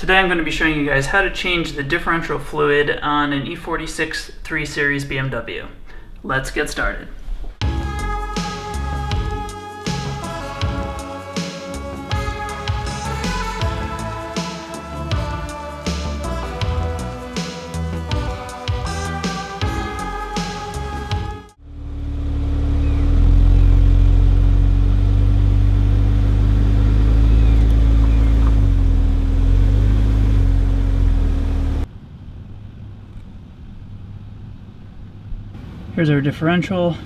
Today I'm going to be showing you guys how to change the differential fluid on an E46 3 Series BMW. Let's get started. Here's our differential.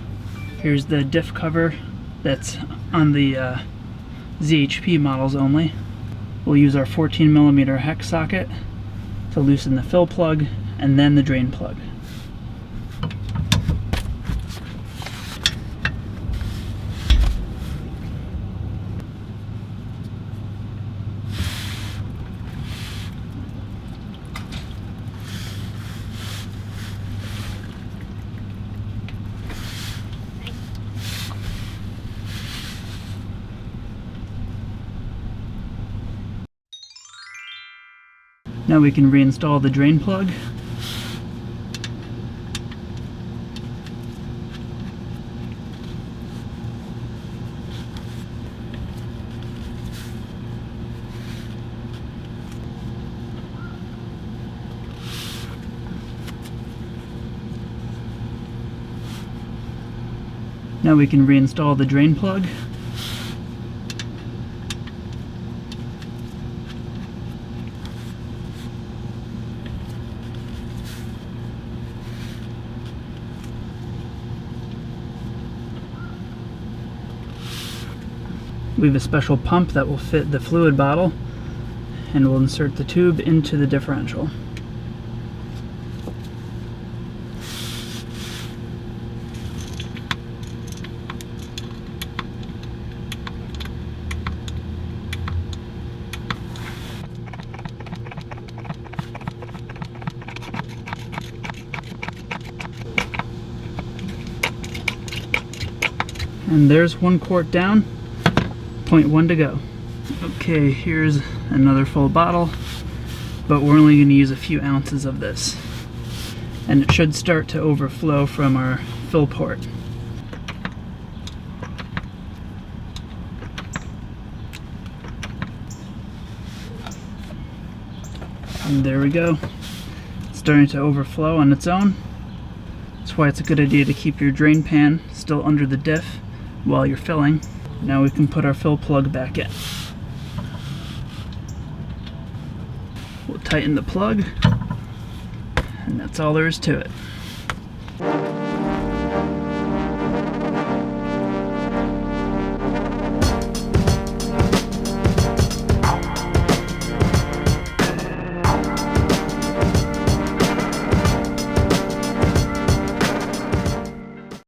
Here's the diff cover that's on the ZHP models only. We'll use our 14mm hex socket to loosen the fill plug and then the drain plug. Now we can reinstall the drain plug. Now we can reinstall the drain plug. We have a special pump that will fit the fluid bottle, and we'll insert the tube into the differential. And there's 1 quart down. 0.1 to go. Okay, here's another full bottle, but we're only going to use a few ounces of this. And it should start to overflow from our fill port. And there we go. It's starting to overflow on its own. That's why it's a good idea to keep your drain pan still under the diff while you're filling. Now we can put our fill plug back in. We'll tighten the plug, and that's all there is to it.